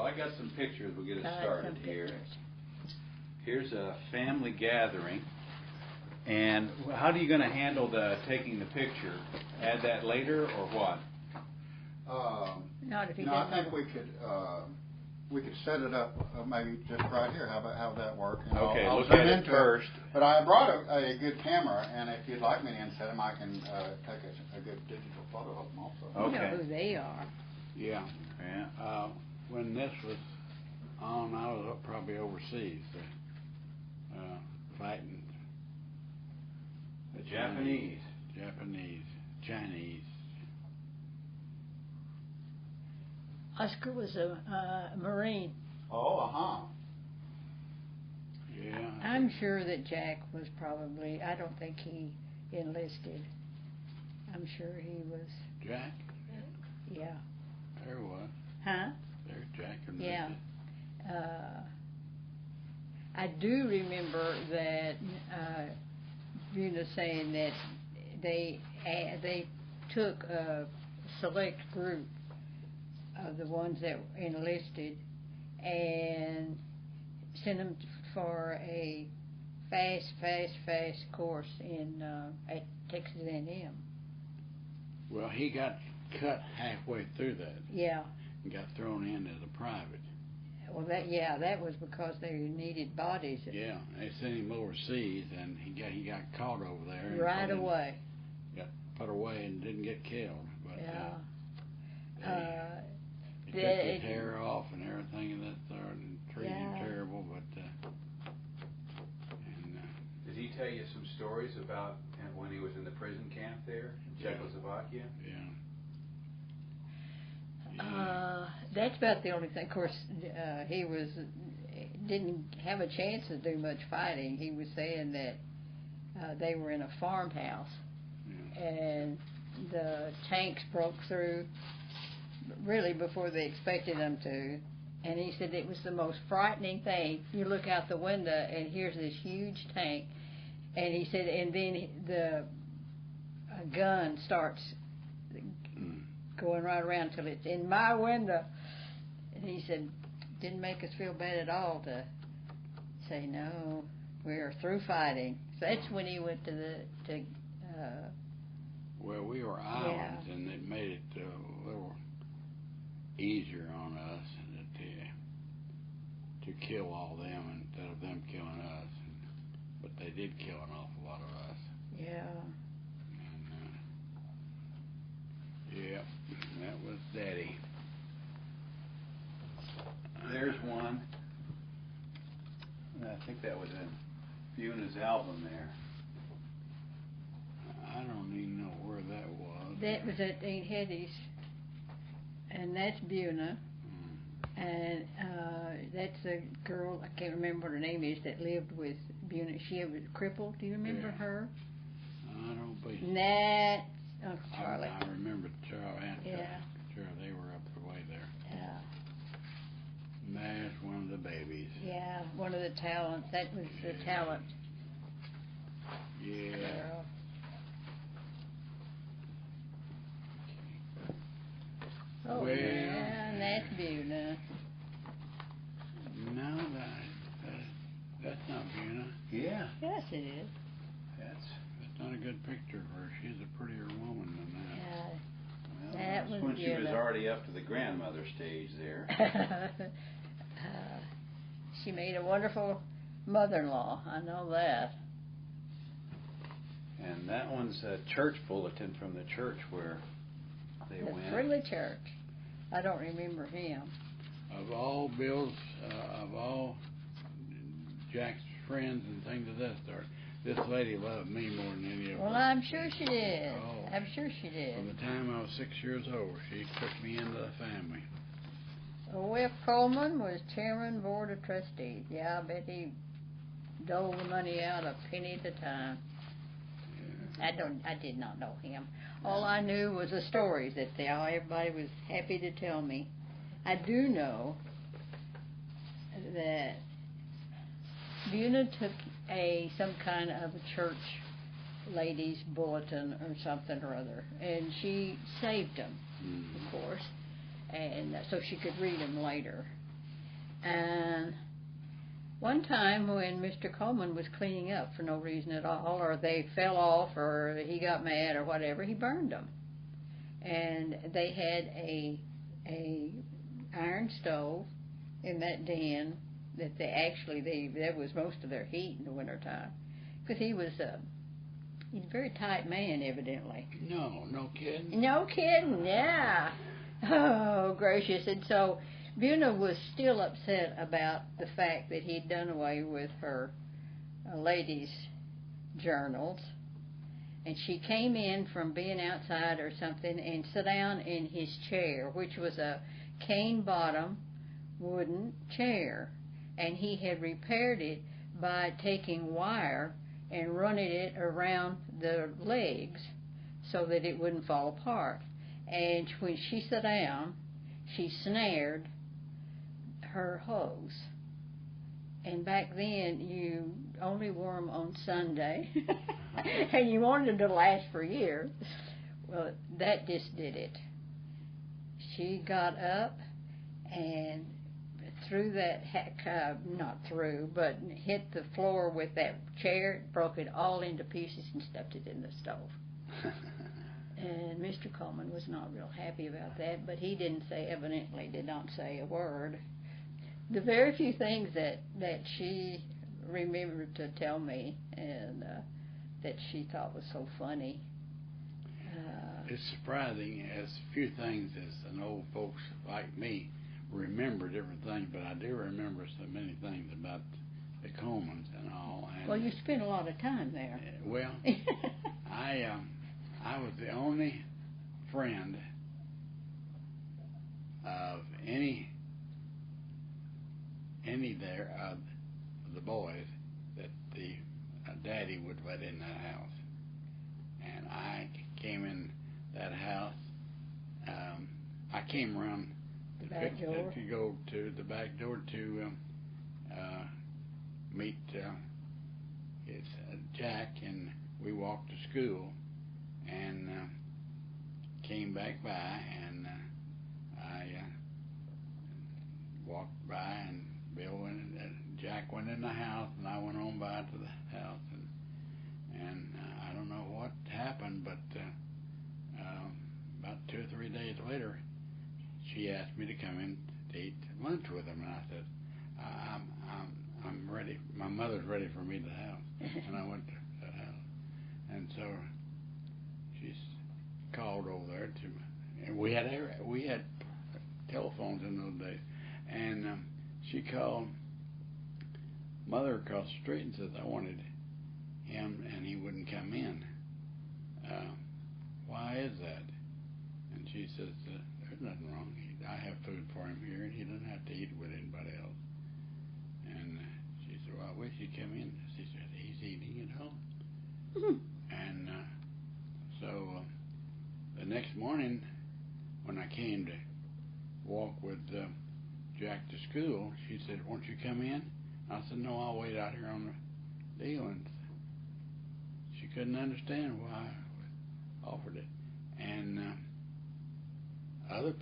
Well, I got some pictures. We'll get us started here. Here's a family gathering. And how are you going to handle taking the picture? Add that later or what? Not if he I think we could set it up maybe just right here. How would that work? Okay, I'll look at it first. But I brought a good camera, and if you'd like me to inset them, I can take a good digital photo of them also. Okay. You know who they are. Yeah. When this was on, I was probably overseas fighting. The Japanese. Chinese. Oscar was a Marine. Oh, Yeah. I'm sure that Jack was probably, I don't think he enlisted. I'm sure he was. Jack? Yeah. There was. Huh? There's Jack enlisted. Yeah. I do remember that Una saying that they took a select group of the ones that enlisted and sent them for a fast course in at Texas A&M. Well, he got cut halfway through that. Yeah. And got thrown in as a private. Well, that was because they needed bodies. Yeah, they sent him overseas, and he got caught over there. Right away. Got put away and didn't get killed. But they took his hair off and everything, and that sort, and treated him terrible. But did he tell you some stories about when he was in the prison camp there in Czechoslovakia? Yeah. That's about the only thing. Of course, he didn't have a chance to do much fighting. He was saying that they were in a farmhouse, and the tanks broke through really before they expected them to. And he said it was the most frightening thing. You look out the window, and here's this huge tank. And he said, and then the gun starts going right around till it's in my window. And he said, didn't make us feel bad at all to say, no, we're through fighting. So that's when he went well, we were islands, and it made it a little easier on us to kill all them instead of them killing us. But they did kill an awful lot of us. Yeah. And, that was Daddy. There's one. I think that was in Buna's album there. I don't even know where that was. That was at Aunt Hetty's. And that's Buna. And that's the girl, I can't remember what her name is, that lived with Buna. She was crippled. Do you remember her? I don't believe so. Charlie. I remember Charlie and Yeah. Charlie. They were up the way there. Yeah. And there's one of the babies. Yeah, one of the talents. That was the talent. Yeah. Girl. Oh, well, and that's Buna. No, that's not Buna. Yeah. Yes, it is. That's not a good picture of her. She's a prettier woman than that. Yeah. Well, That was when she was Buna. already up to the grandmother stage there. She made a wonderful mother-in-law. I know that. And that one's a church bulletin from the church where they went. The Friendly Church. I don't remember him. Of all Jack's friends and things of that sort, this lady loved me more than any of them. Well, I'm sure she did. Oh. I'm sure she did. From the time I was 6 years old, she took me into the family. O.F. Coleman was chairman board of trustees. Yeah, I bet he doled the money out a penny at a time. Yeah. I did not know him. All I knew was the stories that everybody was happy to tell me. I do know that Buna took some kind of a church ladies bulletin or something or other, and she saved them, of course, and so she could read them later. And one time when Mr. Coleman was cleaning up for no reason at all, or they fell off, or he got mad, or whatever, he burned them. And they had a iron stove in that den that that was most of their heat in the wintertime. Because he's a very tight man, evidently. No kidding. No kidding, yeah. Oh, gracious. And so Buna was still upset about the fact that he'd done away with her ladies' journals. And she came in from being outside or something and sat down in his chair, which was a cane-bottom wooden chair. And he had repaired it by taking wire and running it around the legs so that it wouldn't fall apart. And when she sat down, she snared her hose. And back then, you only wore them on Sunday, and you wanted them to last for years. Well, that just did it. She got up and threw that, not through, but hit the floor with that chair, broke it all into pieces, and stuffed it in the stove. And Mr. Coleman was not real happy about that, but he evidently did not say a word. The very few things that she remembered to tell me and that she thought was so funny. It's surprising as few things as an old folks like me remember different things, but I do remember so many things about the Colemans and all. And well, you spent a lot of time there. Well, I was the only friend of any there of the boys that the daddy would let in that house. And I came in that house. I came around the back door to go to the back door to meet Jack, and we walked to school and came back by, and I walked by, and Bill went in, Jack went in the house, and I went on by to the house, and I don't know what happened, but about 2 or 3 days later, she asked me to come in to eat lunch with him, and I said, I'm ready. My mother's ready for me to the house, and I went to that house, and so she called over there and we had telephones in those days, and she called Mother across the street and says I wanted him and he wouldn't come in. Why is that? And she says there's nothing wrong. I have food for him here, and he doesn't have to eat with anybody else. And she said, well, I wish he'd come in. She said, he's eating at home. And so the next morning, when I came to walk with Jack to school, she said, won't you come in? I said, no, I'll wait out here on the deal. And she couldn't understand why I offered it. And other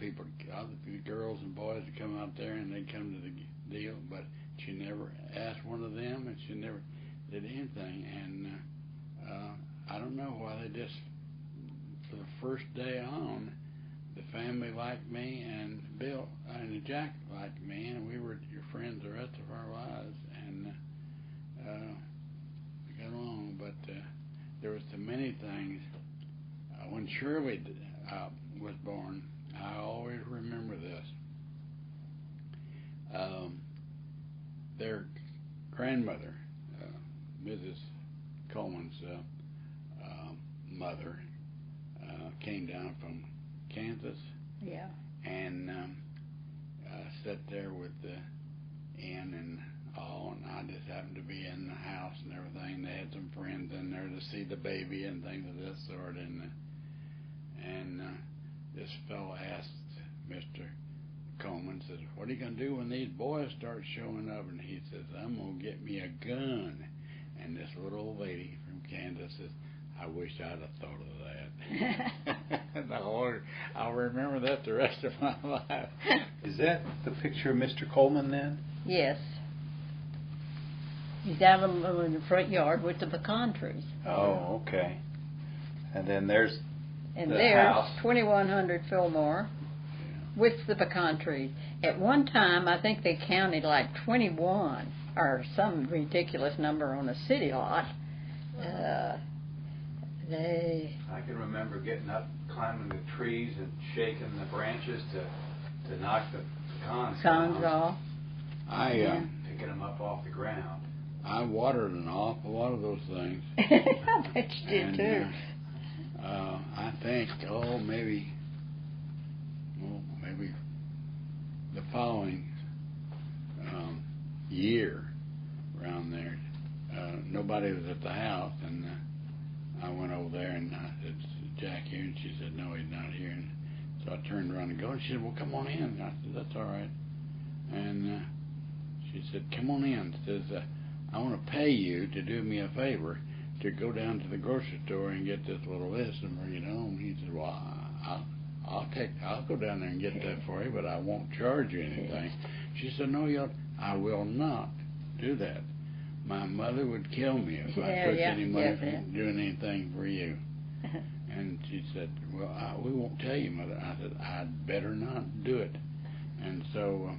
girls and boys would come out there and they'd come to the deal, but she never asked one of them, and she never did anything. And I don't know why they just, for the first day on, the family liked me, and Bill and Jack liked me, and we were your friends the rest of our lives, and we got along. But there was so many things. When Shirley was born, I always remember this. Their grandmother, Mrs. Coleman's mother, came down from Kansas. Yeah. And sat there with Ann and all, and I just happened to be in the house and everything. They had some friends in there to see the baby and things of this sort, and this fellow asked Mr. Coleman, says, what are you going to do when these boys start showing up? And he says, I'm going to get me a gun. And this little old lady from Kansas says, I wish I'd have thought of that. I'll remember that the rest of my life. Is that the picture of Mr. Coleman then? Yes. He's down in the front yard with the pecan trees. Oh, okay. And then there's And the there's house. 2100 Fillmore with the pecan trees. At one time, I think they counted like 21 or some ridiculous number on a city lot. I can remember getting up, climbing the trees and shaking the branches to knock the pecans down. off. Picking them up off the ground. I watered an awful lot of those things. I bet you did And, too. I think, maybe the following year around there, nobody was at the house, and I went over there and I said, "Is Jack here?" And she said, "No, he's not here." And so I turned around and go, and she said, "Well, come on in." And I said, "That's all right." And she said, "Come on in." Says, "I want to pay you to do me a favor to go down to the grocery store and get this little list and bring it home." He said, "Well, I'll go down there and get that for you, but I won't charge you anything." She said, "No, I will not do that. My mother would kill me if I took any money from doing anything for you." And she said, "Well, we won't tell you, Mother." I said, "I'd better not do it." And so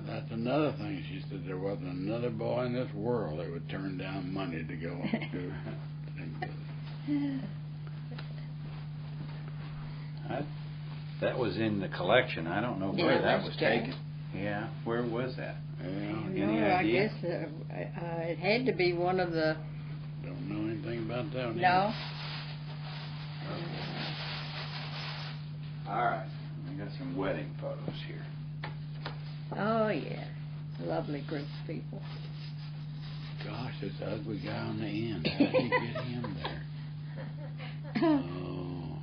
that's another thing. She said there wasn't another boy in this world that would turn down money to go do things. That was in the collection. I don't know where that was Jack. taken. Yeah, where was that? Yeah, I guess it had to be one of the. don't know anything about that one. No. All right, we got some wedding photos here. Oh yeah, lovely group of people. Gosh, this ugly guy on the end. How did you get him there? Oh.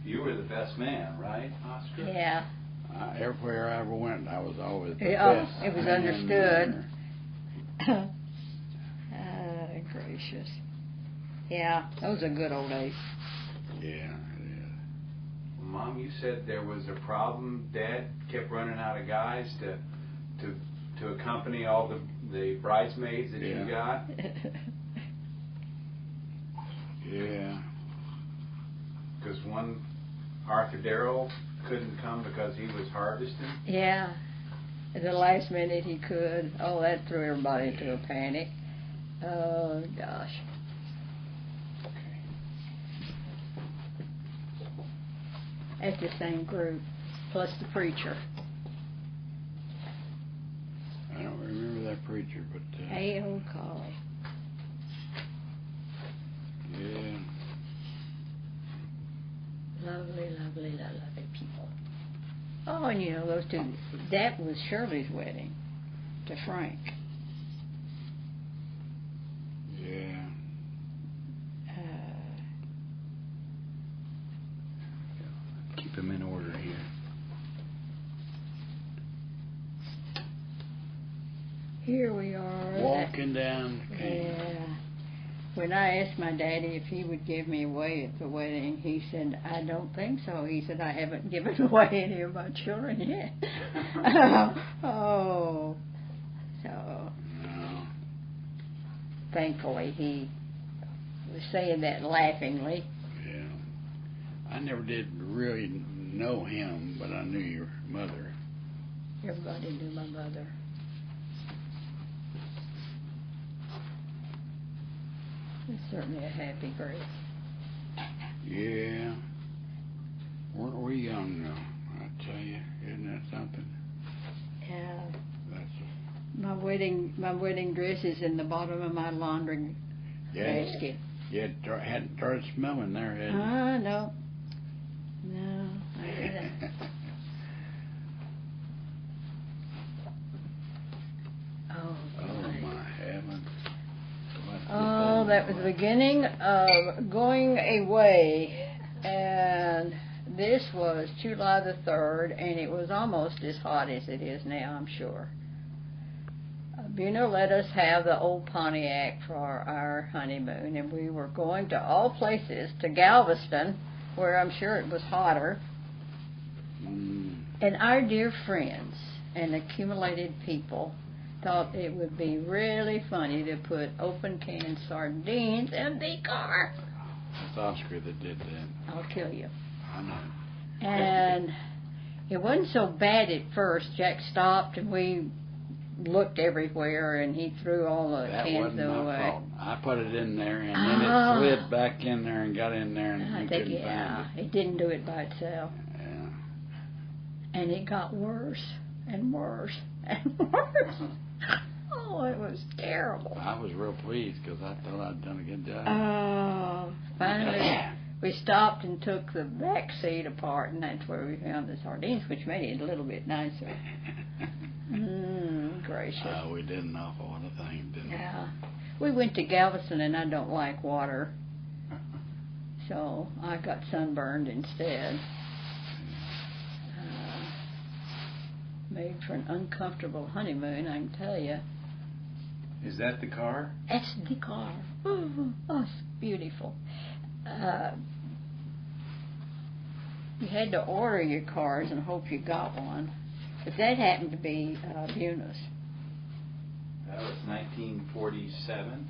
You were the best man, right, Oscar? Yeah. Everywhere I ever went, I was always the Oh, best. it was man understood. there. Gracious. Yeah, those are good old days. Yeah, it is. Mom, you said there was a problem. Dad kept running out of guys to accompany all the bridesmaids that you got. Yeah. Because one Arthur Darrell couldn't come because he was harvesting. Yeah. At the last minute he could. Oh, that threw everybody into a panic. Oh, gosh. That's the same group, plus the preacher. I don't remember that preacher, but... Hey, old Collie. Yeah. Lovely, lovely, lovely people. Oh, and you know, those two, that was Shirley's wedding to Frank. Yeah. Keep them in order here. Here we are. Walking down. Yeah. When I asked my daddy if he would give me away at the wedding, he said, "I don't think so." He said, "I haven't given away any of my children yet." Oh. So, No. thankfully, he was saying that laughingly. Yeah. I never did really know him, but I knew your mother. Everybody knew my mother. It's certainly a happy group. Yeah. Weren't we young though? I tell you, isn't that something? Yeah. That's My wedding dress is in the bottom of my laundry basket. You hadn't started smelling there, had you? No. No, I didn't. Oh, my heavens. Oh, that was the beginning of going away, and this was July the 3rd, and it was almost as hot as it is now, I'm sure. Buno let us have the old Pontiac for our honeymoon, and we were going to all places, to Galveston, where I'm sure it was hotter. And our dear friends and accumulated people thought it would be really funny to put open canned sardines in the car. That's Oscar that did that. I'll kill you. I know. And it wasn't so bad at first. Jack stopped and we looked everywhere, and he threw all the That cans wasn't away. my fault. I put it in there, and then it slid back in there and got in there, and I you think, couldn't yeah, find it. it didn't do it by itself. Yeah. And it got worse and worse and worse. Oh, it was terrible. I was real pleased because I thought I'd done a good job. Finally, we stopped and took the back seat apart, and that's where we found the sardines, which made it a little bit nicer. Gracious. We did an awful lot of things, didn't we? Yeah. We went to Galveston, and I don't like water, so I got sunburned instead. Made for an uncomfortable honeymoon, I can tell you. Is that the car? That's the car. Oh, it's beautiful. You had to order your cars and hope you got one. But that happened to be Buna's. That was 1947,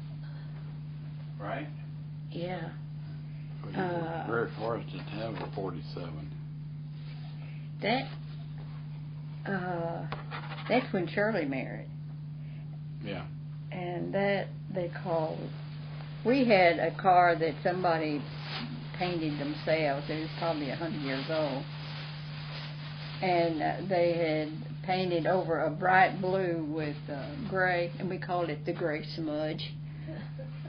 right? Yeah. Well, you were very fortunate to have a 47. That's when Shirley married. Yeah. And that they called. We had a car that somebody painted themselves. It was probably 100 years old. And they had painted over a bright blue with gray, and we called it the Gray Smudge.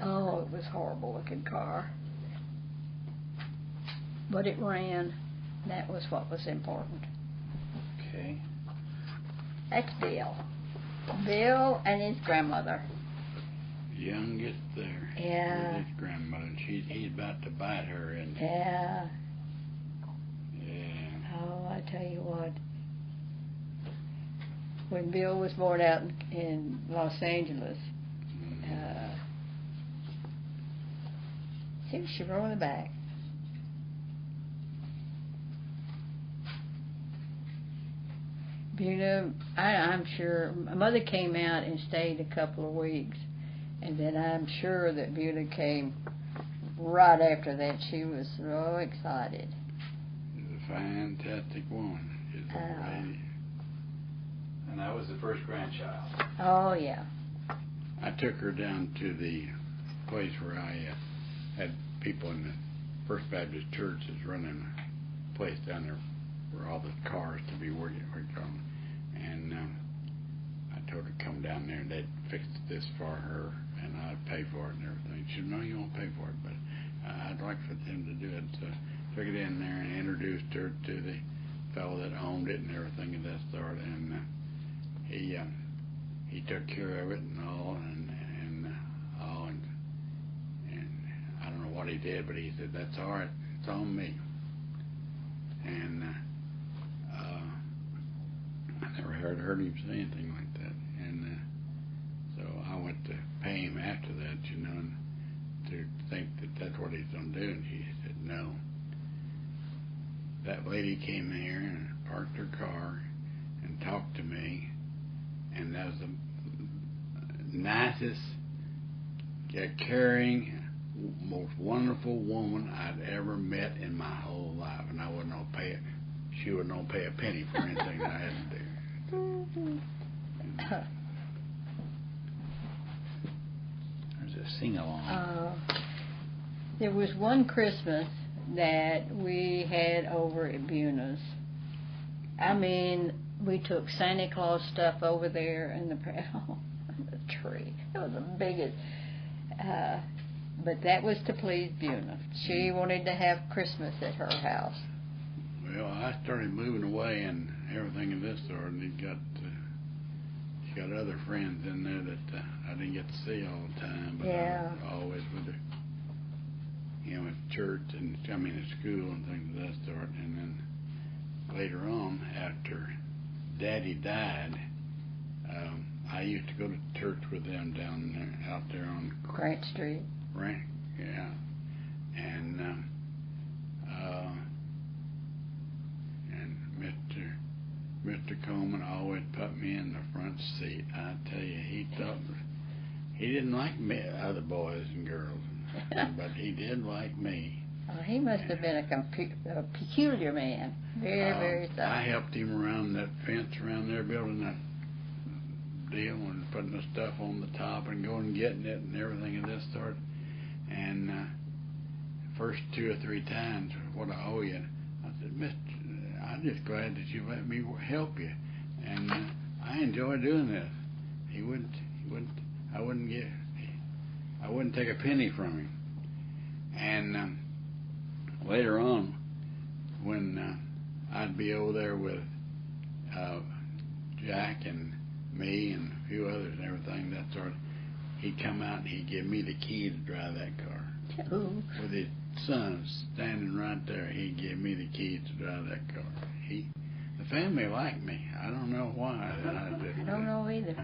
Oh, it was a horrible looking car. But it ran. That was what was important. Okay. That's Bill. Bill and his grandmother. Youngest there. Yeah. With his grandmother, and he's about to bite her, and Yeah. yeah. Oh, I tell you what. When Bill was born out in Los Angeles, see, she rolled the back. Buna, I'm sure, my mother came out and stayed a couple of weeks, and then I'm sure that Buna came right after that. She was so excited. She's a fantastic woman. She's a lady. And that was the first grandchild. Oh, yeah. I took her down to the place where I had people in the First Baptist Church is running a place down there for all the cars to be working on. And I told her to come down there and they'd fix this for her and I'd pay for it and everything. She said, no, you won't pay for it, but I'd like for them to do it. So I took it in there and introduced her to the fellow that owned it and everything of that sort. And he took care of it and all, and I don't know what he did, but he said, that's all right, it's on me. And I never heard him say anything like that. And so I went to pay him after that, you know, and to think that that's what he's going to do. And he said, no. That lady came here and parked her car and talked to me, and that was the nicest, caring, most wonderful woman I'd ever met in my whole life. And I wouldn't know pay it. She wouldn't know pay a penny for anything that I had to do. There's a sing-along. There was one Christmas that we had over at Buna's. I mean, we took Santa Claus stuff over there and the tree. It was the biggest. But that was to please Buna. She wanted to have Christmas at her house. Well, I started moving away and everything of this sort, and she got other friends in there that I didn't get to see all the time, but Yeah. I was always with her, you know, at church and at school and things of that sort. And then later on, after Daddy died, I used to go to church with them down there, out there on Grant Street. Grant, yeah. And Mr. Coleman always put me in the front seat. I tell you, he didn't like me, other boys and girls, but he did like me. He must have been a peculiar man. Very thorough. I helped him around that fence around there, building that deal and putting the stuff on the top and going and getting it and everything of this sort. And first 2 or 3 times, what I owe you, I said, Mister, I'm just glad that you let me help you, and I enjoy doing this. I wouldn't take a penny from him. And later on, when I'd be over there with Jack and me and a few others and everything, that sort of, he'd come out and he'd give me the key to drive that car. Ooh. With his son standing right there, he'd give me the keys to drive that car. The family liked me. I don't know why. I don't know either.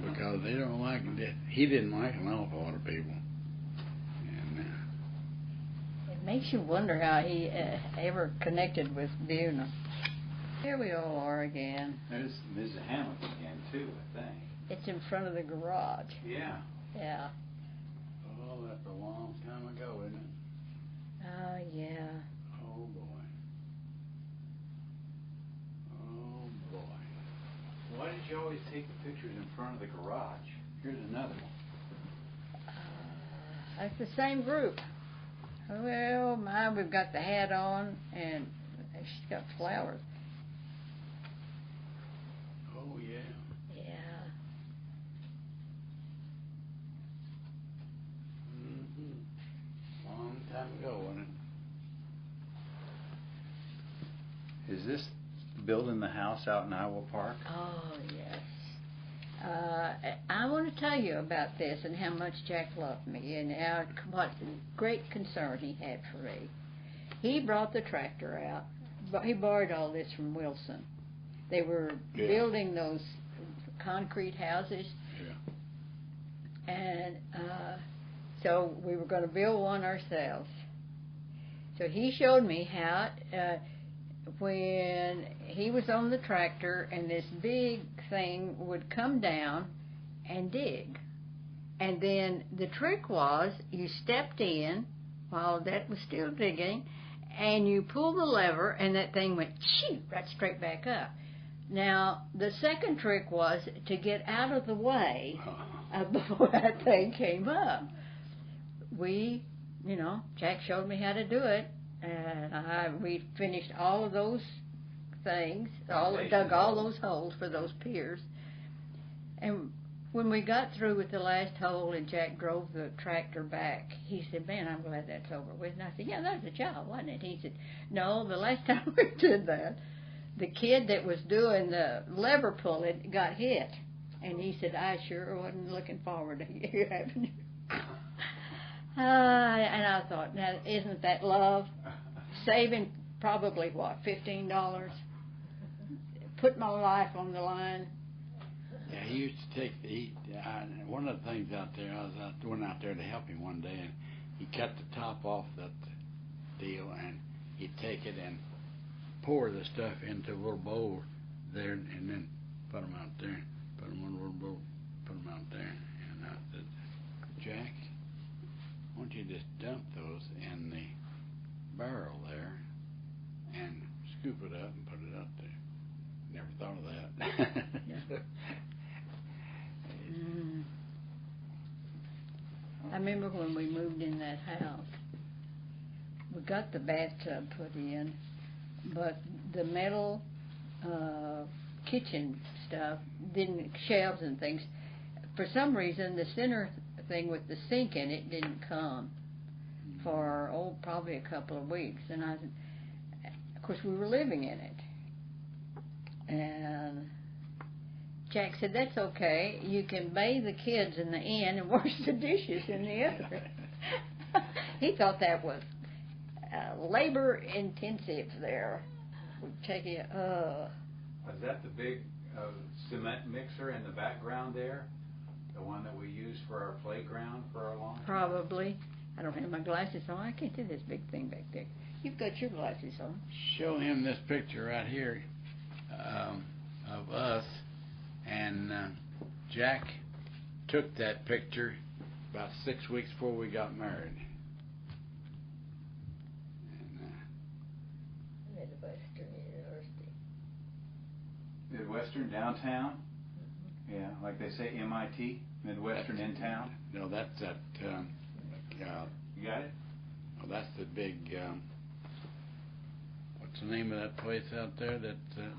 Because they don't like it. He didn't like an awful lot of people. And it makes you wonder how he ever connected with Buna. Here we all are again. There's Mrs. Hamilton again, too, I think. It's in front of the garage. Yeah. Yeah. oh, that's a long time ago, isn't it? Oh, yeah. Oh boy. Oh boy. Why did you always take the pictures in front of the garage? Here's another one. That's the same group. Well, mine, we've got the hat on, and she's got flowers. Oh yeah. Yeah. Long time ago, wasn't it? Is this building the house out in Iowa Park? Oh, yes. I want to tell you about this and how much Jack loved me and what great concern he had for me. He brought the tractor out, but he borrowed all this from Wilson. They were building those concrete houses. Yeah. And so we were going to build one ourselves. So he showed me how, when he was on the tractor and this big thing would come down and dig. And then the trick was you stepped in while that was still digging, and you pulled the lever and that thing went right straight back up. Now, the second trick was to get out of the way before that thing came up. Jack showed me how to do it, and we finished all of those things, dug all those holes for those piers. And when we got through with the last hole and Jack drove the tractor back, he said, "Man, I'm glad that's over with." And I said, "Yeah, that was a job, wasn't it?" He said, "No, the last time we did that, the kid that was doing the lever pulling got hit." And he said, "I sure wasn't looking forward to you having it." And I thought, now, isn't that love? Saving probably, $15? Put my life on the line. Yeah, he used to take one of the things out there, went out there to help him one day, and he cut the top off that deal, and he'd take it and pour the stuff into a little bowl there, and then put them out there, put them in a little bowl, put them out there. And I said, "Jack, why don't you just dump those in the barrel there and scoop it up and put it out there?" Never thought of that. I remember when we moved in that house, we got the bathtub put in, but the metal kitchen stuff shelves and things, for some reason the center thing with the sink in it didn't come for probably a couple of weeks. And of course we were living in it, and Jack said, "That's okay, you can bathe the kids in the end and wash the dishes in the other." He thought that was labor intensive there. Would take you Was that the big cement mixer in the background there? The one that we use for our playground for our lawn? Probably. I don't have my glasses on. I can't see this big thing back there. You've got your glasses on. Show him this picture right here of us, and Jack took that picture about 6 weeks before we got married. And, Midwestern University. Midwestern downtown? Yeah, like they say MIT, Midwestern in town. No, that's that. You got it? Oh, that's the big. What's the name of that place out there? That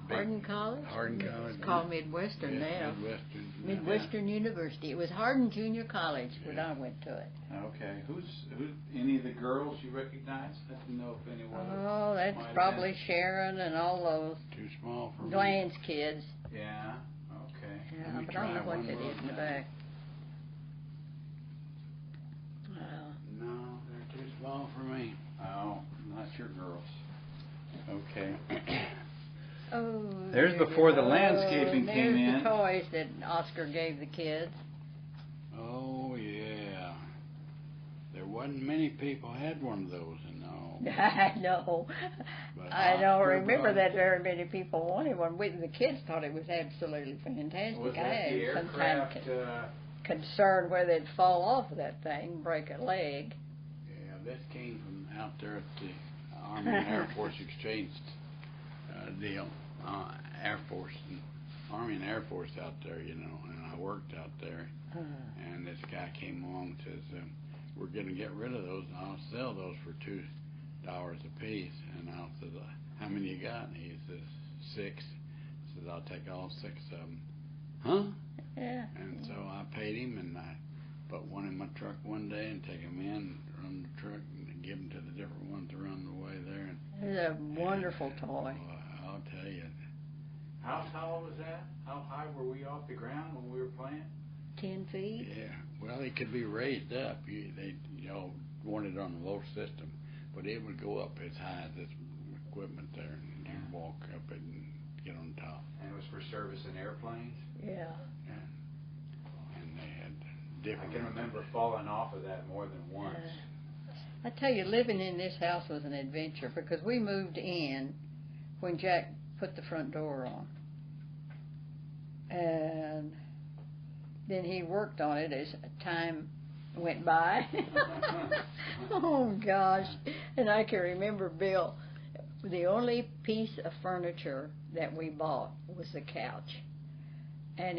big Hardin College? Hardin College. It's called Midwestern now. Midwestern University. It was Hardin Junior College when I went to it. Okay. Who? Any of the girls you recognize? I didn't know if anyone. Oh, that's probably Sharon and all those. Too small for Glenn's kids. Yeah. Okay. Yeah, but I don't know what that is in the back. No, they're too small for me. Oh, not your girls. Okay. Oh, There's before the landscaping came in. There's the toys that Oscar gave the kids. Oh yeah. There wasn't many people had one of those in all. I know. But I don't remember that very many people wanted one. The kids thought it was absolutely fantastic. Was I that had the some kind of aircraft? concern whether they'd fall off of that thing, break a leg. Yeah, this came from out there at the Army and Air Force Exchange deal. Air Force and Army and Air Force out there, you know, and I worked out there. And this guy came along and says, we're going to get rid of those, and I'll sell those for $2 a piece. And I said, how many you got? And he says, 6. He says, I'll take all 6 of them. Huh? Yeah. And so I paid him, and I put one in my truck one day and take them in, run the truck, and give them to the different ones around the way there. And, It's a wonderful toy. I'll tell you. How tall was that? How high were we off the ground when we were playing? 10 feet. Yeah, well, it could be raised up. They wanted it on the low system, but it would go up as high as this equipment there, and you'd walk up it and get on top. And it was for service in airplanes? Yeah. And they had different. I can remember falling off of that more than once. I tell you, living in this house was an adventure because we moved in when Jack put the front door on. And then he worked on it as time went by. Oh, gosh. And I can remember, Bill, the only piece of furniture that we bought was the couch. And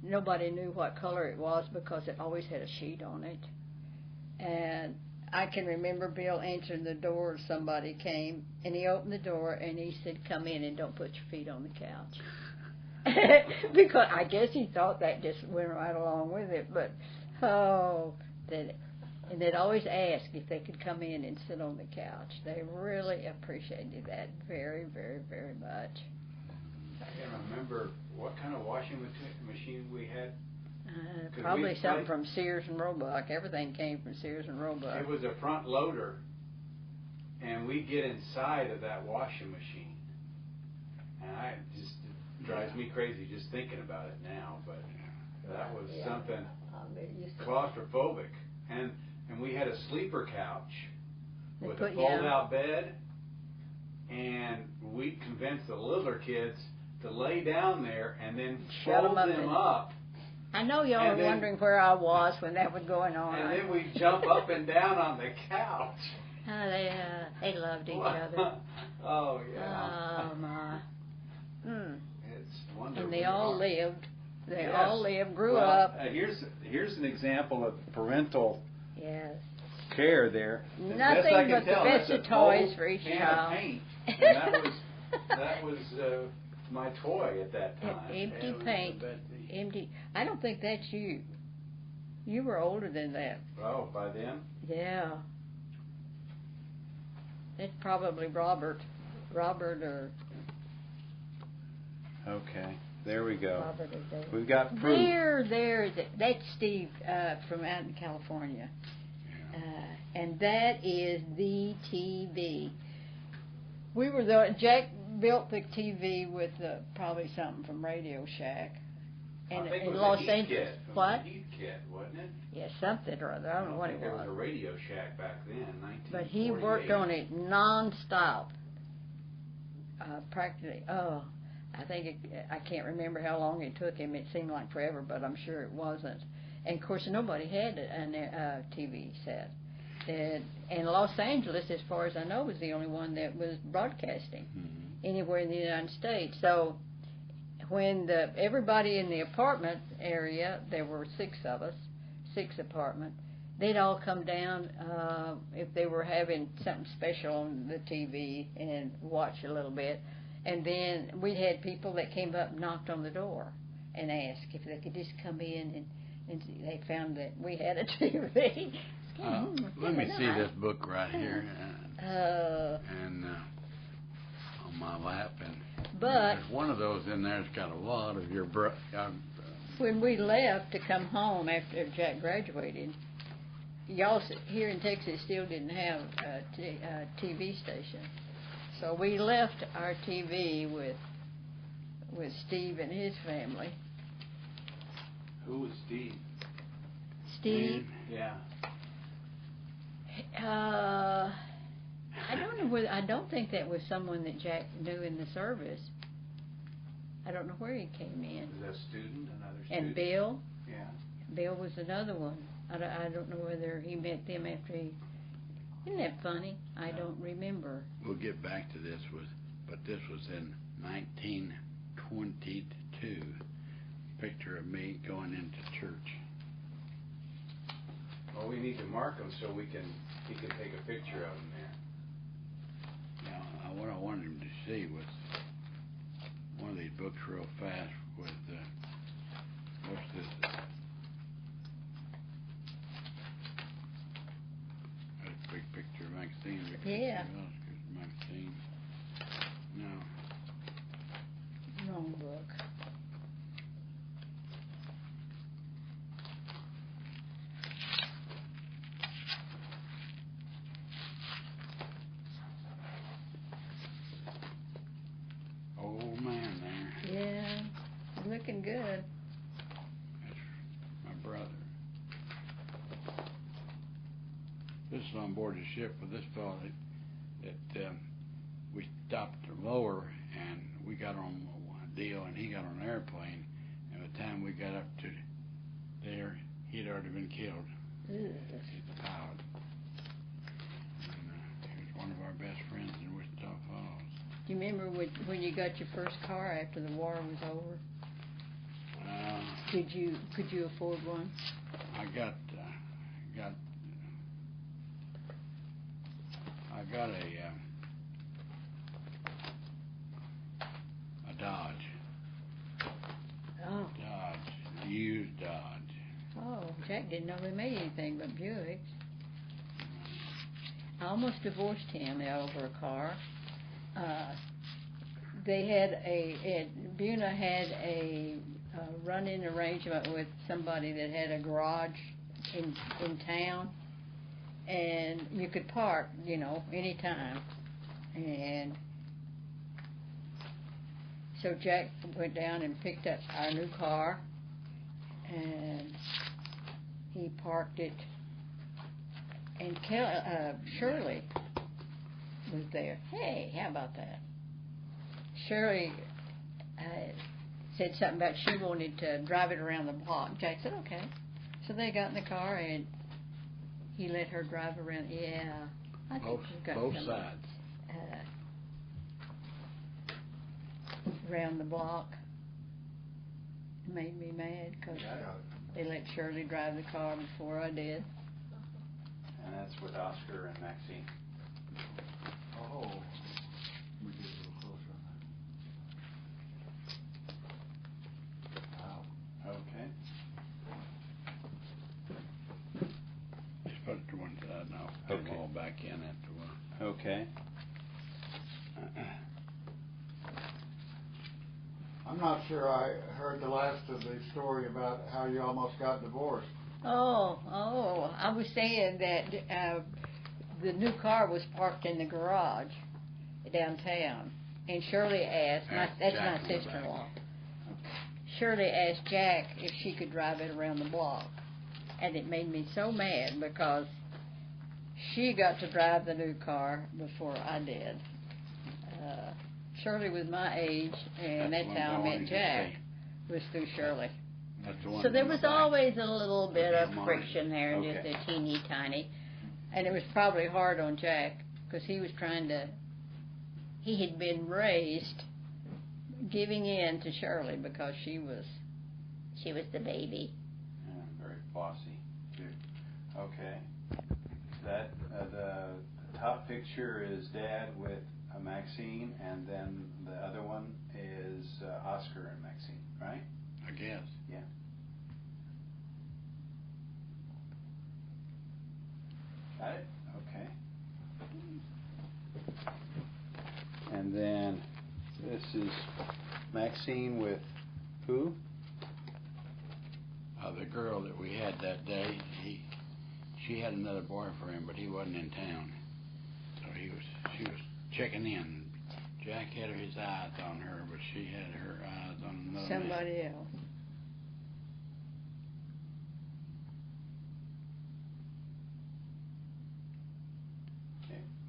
nobody knew what color it was because it always had a sheet on it. And I can remember Bill answering the door. Somebody came, and he opened the door, and he said, come in and don't put your feet on the couch. Because I guess he thought that just went right along with it. But, and they'd always ask if they could come in and sit on the couch. They really appreciated that very, very, very much. I can remember what kind of washing machine we had. Probably something from Sears and Roebuck. Everything came from Sears and Roebuck. It was a front loader, and we get inside of that washing machine, and it drives me crazy just thinking about it now. But that was something claustrophobic, and we had a sleeper couch with a fold-out bed, and we convinced the littler kids to lay down there and then fold them up. I know y'all were wondering where I was when that was going on. And then we jump up and down on the couch. They loved each other. Oh, yeah. Oh, my. It's wonderful. And they all lived. They all lived, grew up. Here's an example of parental care there. Nothing but the best of toys for each child. Paint. And that was my toy at that time. Empty paint. Empty. I don't think that's you. You were older than that. Oh, by then? Yeah. It's probably Robert or... Okay, there we go. Robert or David. We've got proof. That's Steve from out in California. And that is the TV. We were Jack built the TV with probably something from Radio Shack. I think it In was Los a heat Angeles. kit from What? the heat kit, wasn't it? Yeah, something or other. I don't know what it There was was. a Radio Shack back then, 1948. But he worked on it non-stop. Practically, I can't remember how long it took him. It seemed like forever, but I'm sure it wasn't. And of course, nobody had a TV set. And Los Angeles, as far as I know, was the only one that was broadcasting anywhere in the United States. So when everybody in the apartment area, there were 6 of us, 6 apartments, they'd all come down if they were having something special on the TV and watch a little bit. And then we had people that came up and knocked on the door and asked if they could just come in, and they found that we had a TV. Let me see this book right here, and on my lap, and but there's one of those in there that's got a lot of your when we left to come home after Jack graduated, y'all here in Texas still didn't have a TV station, so we left our TV with Steve and his family. Who was Steve? Steve. Yeah. I don't know whether. I don't think that was someone that Jack knew in the service. I don't know where he came in. Was that a student? Another student? And Bill. Yeah. Bill was another one. I don't know whether he met them after he. Isn't that funny? I don't remember. We'll get back to this, but this was in 1922. Picture of me going into church. Well, we need to mark them so he can take a picture of them there. Now, what I wanted him to see was one of these books real fast with what's this? That's a big picture magazine. Yeah. Magazine. No. Wrong book. Old man there. Yeah, looking good. That's my brother. This is on board the ship with this fellow that we stopped to lower, and we got on a deal, and he got on an airplane. And by the time we got up to there, he'd already been killed. Ugh. He's a pilot. And he was one of our best friends in Wichita Falls. Do you remember when you got your first car after the war was over? Could you afford one? I got a Dodge. Oh. Dodge, used Dodge. Oh, Jack didn't know they made anything but Buicks. I almost divorced him over a car. They had Buna had a run-in arrangement with somebody that had a garage in town, and you could park, anytime. And so Jack went down and picked up our new car, and he parked it, and Shirley was there. Hey, how about that? Shirley said something about she wanted to drive it around the block. Jack said, okay. So they got in the car, and he let her drive around. Yeah. I think we've got both some, sides. Around the block. It made me mad because they let Shirley drive the car before I did. And that's with Oscar and Maxine. Oh. We get a little closer on that. Wow. Okay. Just put it to one side now. Put them all back in after a while. Okay. I'm not sure I heard the last of the story about how you almost got divorced. Oh, I was saying that the new car was parked in the garage downtown, and Shirley asked, that's my Jack in the back. sister-in-law. Shirley asked Jack if she could drive it around the block. And it made me so mad because she got to drive the new car before I did. Shirley was my age, and that's how I met Jack, was through Shirley. That's the one So there in the was back. always a little bit of Mine. friction there, Okay. just a teeny tiny. And it was probably hard on Jack, because he was he had been raised giving in to Shirley because she was the baby. Yeah, very bossy, too. Okay. That, the top picture is Dad with Maxine, and then the other one is Oscar and Maxine, right? I guess. Yeah. Got it? Okay. And then this is Maxine with who? The girl that we had that day, she had another boyfriend, but he wasn't in town. So she was checking in. Jack had his eyes on her, but she had her eyes on another man. Somebody else.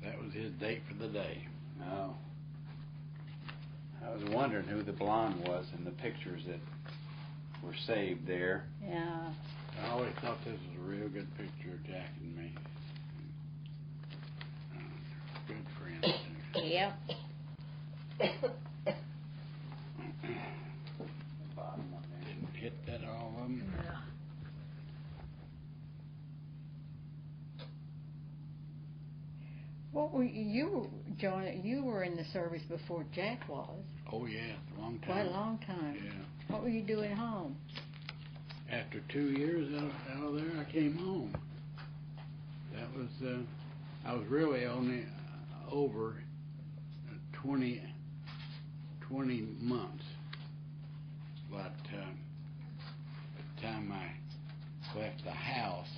That was his date for the day. No. I was wondering who the blonde was in the pictures that were saved there. Yeah. I always thought this was a real good picture of Jack and me. Good friends. Yep. Bottom one there. Didn't hit that all of them. Yeah. What were you, John? You were in the service before Jack was. Oh yeah, a long time. Quite a long time. Yeah. What were you doing home? After 2 years out of there, I came home. That was, I was really only over 20 months. But by the time I left the house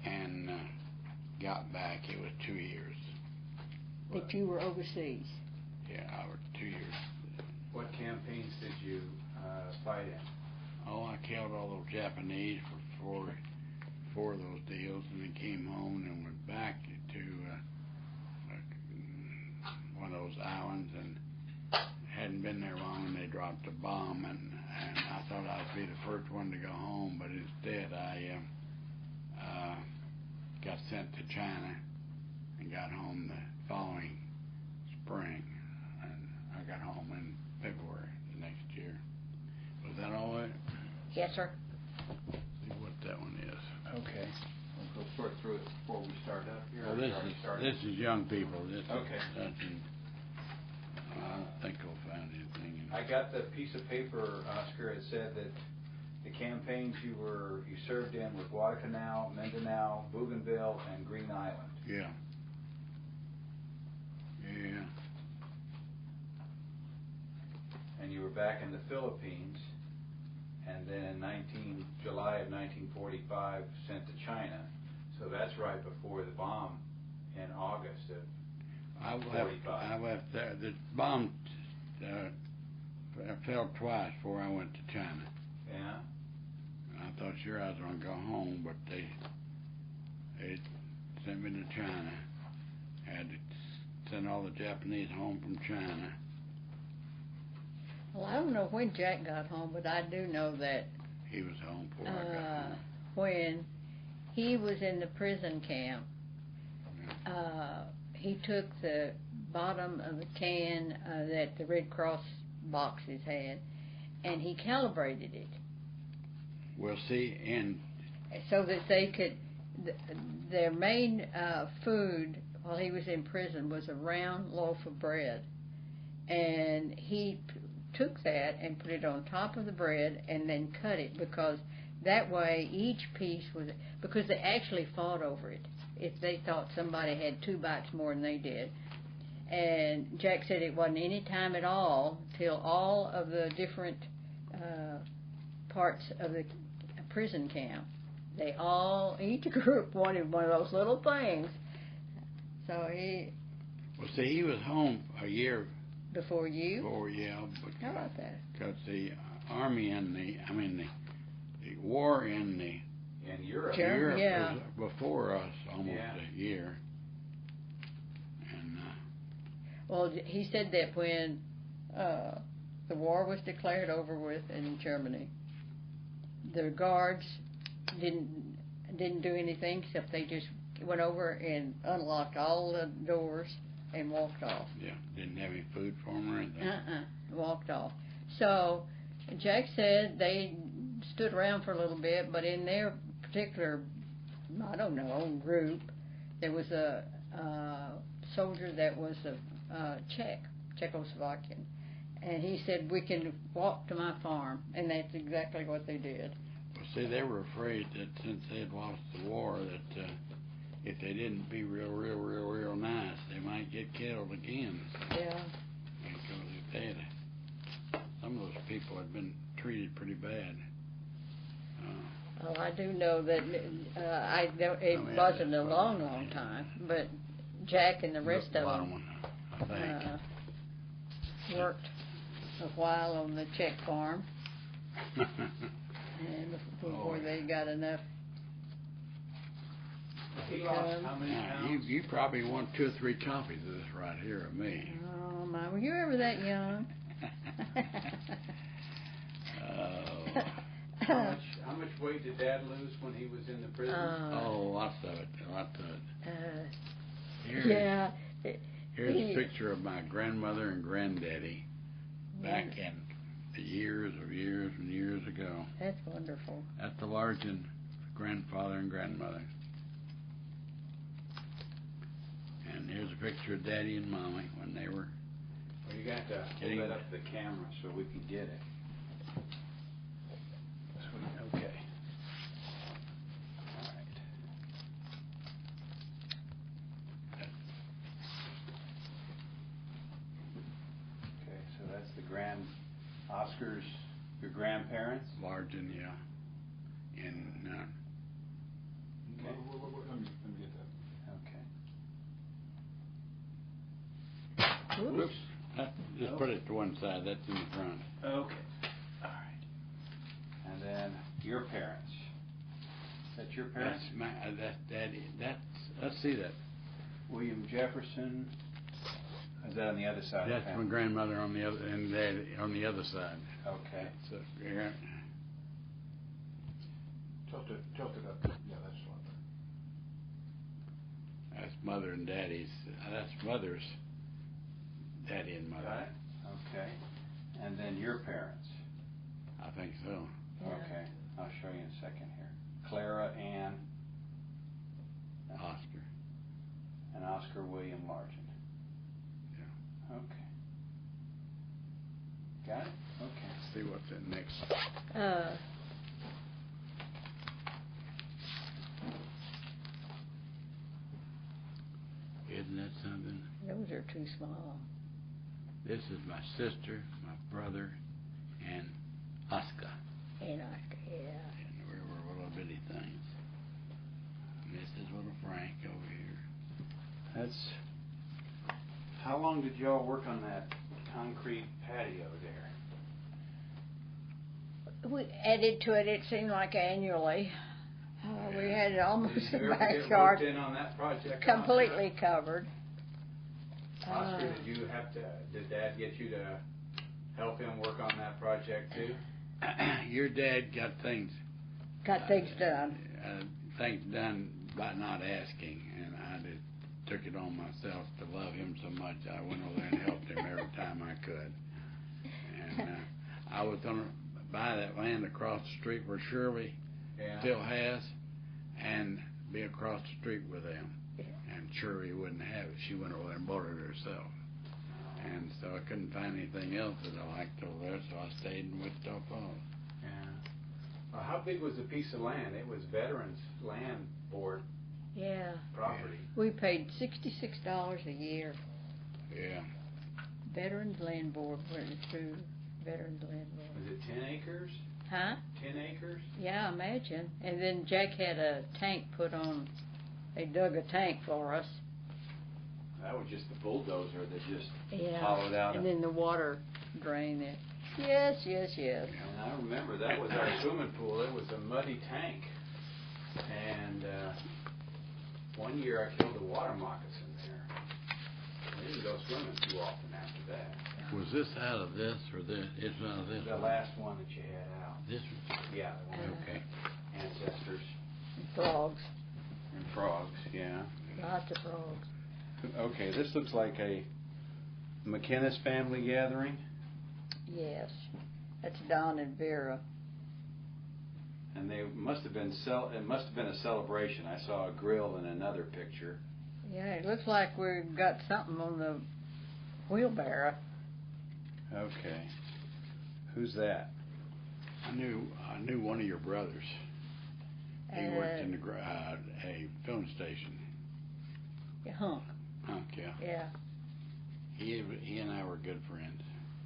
and got back, it was 2 years. That you were overseas. Yeah, I was 2 years. What campaigns did you fight in? Oh, I killed all those Japanese for four of those deals, and then came home and went back to one of those islands, and hadn't been there long, and they dropped a bomb, and I thought I'd be the first one to go home, but instead I got sent to China and got home the following spring, and I got home in February the next year. Was that all right? Yes, sir. See what that one is. Okay. We'll go sort through it before we start up here. Well, this is young people. This Okay. I don't think we'll find anything. I got the piece of paper, Oscar. It said that the campaigns you served in were Guadalcanal, Mindanao, Bougainville, and Green Island. Yeah. Yeah. And you were back in the Philippines, and then in July of 1945 sent to China. So that's right before the bomb in August of I 45. left there. The bomb fell twice before I went to China. Yeah. I thought sure I was going to go home, but they sent me to China. Had to send all the Japanese home from China. Well, I don't know when Jack got home, but I do know that He was home before I got home. when he was in the prison camp, he took the bottom of the can that the Red Cross boxes had, and he calibrated it. We'll see, and So that they could, their main food while he was in prison was a round loaf of bread. And he took that and put it on top of the bread and then cut it, because that way each piece was, because they actually fought over it if they thought somebody had 2 bites more than they did. And Jack said it wasn't any time at all till all of the different parts of the prison camp, each group wanted one of those little things. So well, see, he was home a year Before you? Oh, yeah. How about that? Because the army and the war in Europe. Germany, yeah. was before us almost Yeah. a year. And Well, he said that when the war was declared over with in Germany, the guards didn't do anything except they just went over and unlocked all the doors and walked off. yeah, didn't have any food for them or anything. Walked off. So Jack said they stood around for a little bit, but in their particular, I don't know, group, there was a soldier that was a Czechoslovakian, and he said, we can walk to my farm, and that's exactly what they did. Well, see, they were afraid that since they had lost the war, that if they didn't be real nice, they might get killed again. Yeah. Because if they had, some of those people had been treated pretty bad. Oh, I do know that it wasn't a long time, but Jack and the rest of them worked a while on the Czech farm, and before they got enough. He lost how many pounds? You probably want 2 or 3 copies of this right here of me. Oh my, were you ever that young? How much weight did Dad lose when he was in the prison? Lots of it. Yeah. Here's a picture of my grandmother and granddaddy back in the years and years ago. That's wonderful. At the Largent, grandfather and grandmother. And here's a picture of Daddy and Mommy when they were. Well, you got to hold that up to the camera so we can get it. Okay. All right. Okay, so that's the Oscar's, your grandparents? Largent, yeah. And Okay. Let me get that. Okay. Oops. just put it to one side. That's in the front. Okay. All right. And then your parents. Is that your parents? That's Daddy. Let's see that. William Jefferson. Is that on the other side? That's of the my grandmother on the other, and Daddy on the other side. Okay. So, yeah. Tilt it up. Yeah, that's a lot better. That's mother and daddy's. That's mother's daddy and mother. Got it? Okay. And then your parents. I think so. Yeah. Okay. I'll show you in a second here. Clara Ann Oscar. and Oscar William Largent. Yeah. Okay. Got it? Okay. Let's see what's in next. Isn't that something? Those are too small. This is my sister, my brother, and Oscar. And Oscar, yeah. And we were little bitty things. And this is little Frank over here. That's. How long did y'all work on that concrete patio there? We added to it, it seemed like annually. We had it almost Did the you ever get backyard roped in on that project? completely covered. Oscar, did Dad get you to help him work on that project too? Your dad got things done. Things done by not asking, and I just took it on myself to love him so much. I went over there and helped him every time I could. And I was going to buy that land across the street where Shirley still has, and be across the street with them. Yeah. And Shirley wouldn't have it. She went over there and bought it herself. And so I couldn't find anything else that I liked over there, so I stayed in Wichita Falls. Yeah. Well, how big was the piece of land? It was Veterans Land Board property. We paid $66 a year. Yeah. Veterans Land Board went through Veterans Land Board. Was it 10 acres? Huh? 10 acres? Yeah, imagine. And then Jack had a tank put on. They dug a tank for us. That was just the bulldozer that just Yeah. hollowed out. And then the water drain there. Yes, yes, yes. And I remember that was our swimming pool. It was a muddy tank. And one year I killed a water moccasin there. I didn't go swimming too often after that. Was this out of this or this? It's out of this. The last one that you had out. This one. Yeah. The one Okay. ancestors. And frogs. And frogs, yeah. Lots of frogs. Okay, this looks like a McInnes family gathering. Yes. That's Don and Vera. And they must have been it must have been a celebration. I saw a grill in another picture. Yeah, it looks like we've got something on the wheelbarrow. Okay. Who's that? I knew one of your brothers. He worked in a film station. Hunk. Hunk, yeah. Yeah. He and I were good friends.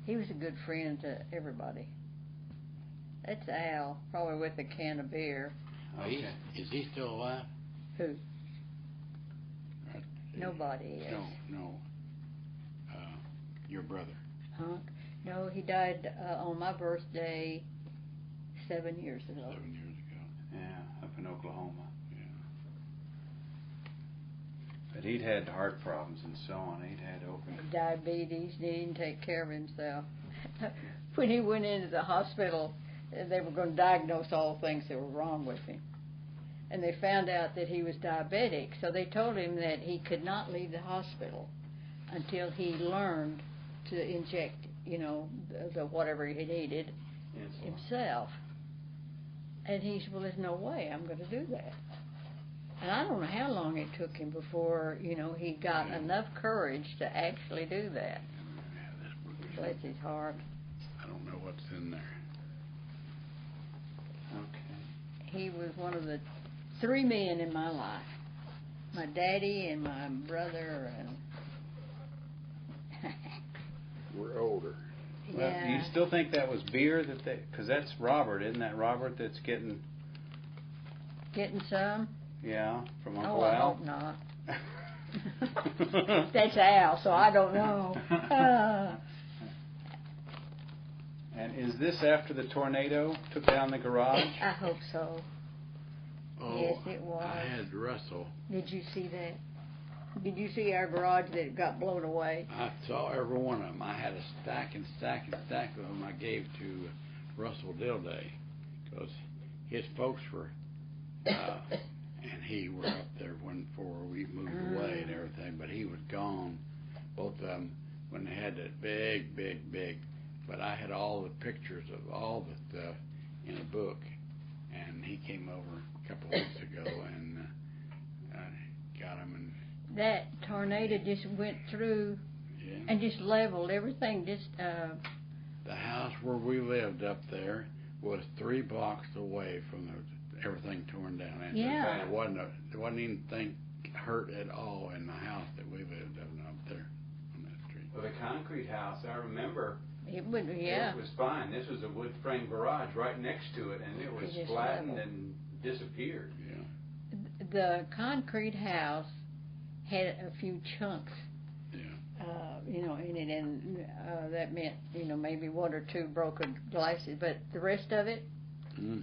He was a good friend to everybody. That's Al, probably with a can of beer. Okay. Is he still alive? Who? Nobody is. No. Your brother. Hunk? No, he died on my birthday 7 years ago. 7 years ago. Yeah, up in Oklahoma. Yeah. But he'd had heart problems and so on. He'd had open. Diabetes, he didn't take care of himself. When he went into the hospital, they were going to diagnose all the things that were wrong with him. And they found out that he was diabetic, so they told him that he could not leave the hospital until he learned to inject, the whatever he needed himself. And he said, well, there's no way I'm going to do that. And I don't know how long it took him before, he got enough courage to actually do that. Bless his heart. I don't know what's in there. Okay. He was one of the 3 men in my life. My daddy and my brother and... We're older. Well, Yeah. do you still think that was beer because that's Robert, isn't that Robert that's getting... Getting some? Yeah, from Uncle Oh, I Al? hope not. That's Al, so I don't know. And is this after the tornado took down the garage? I hope so. Oh, Yes, it was. I had Russell. Did you see that? Did you see our garage that got blown away? I saw every one of them. I had a stack of them I gave to Russell Dilday because his folks were, and he were up there before we moved away and everything, but he was gone, both of them, when they had that big, but I had all the pictures of all the stuff in a book, and he came over a couple of weeks ago and got them. And that tornado just went through and just leveled everything. The house where we lived up there was 3 blocks away from everything torn down. And Yeah. there wasn't anything hurt at all in the house that we lived up there on that street. Well, the concrete house, I remember. It would, yeah. It was fine. This was a wood frame garage right next to it, and it was just flattened leveled. and disappeared. Yeah. The concrete house had a few chunks, in it, and that meant, maybe 1 or 2 broken glasses, but the rest of it. I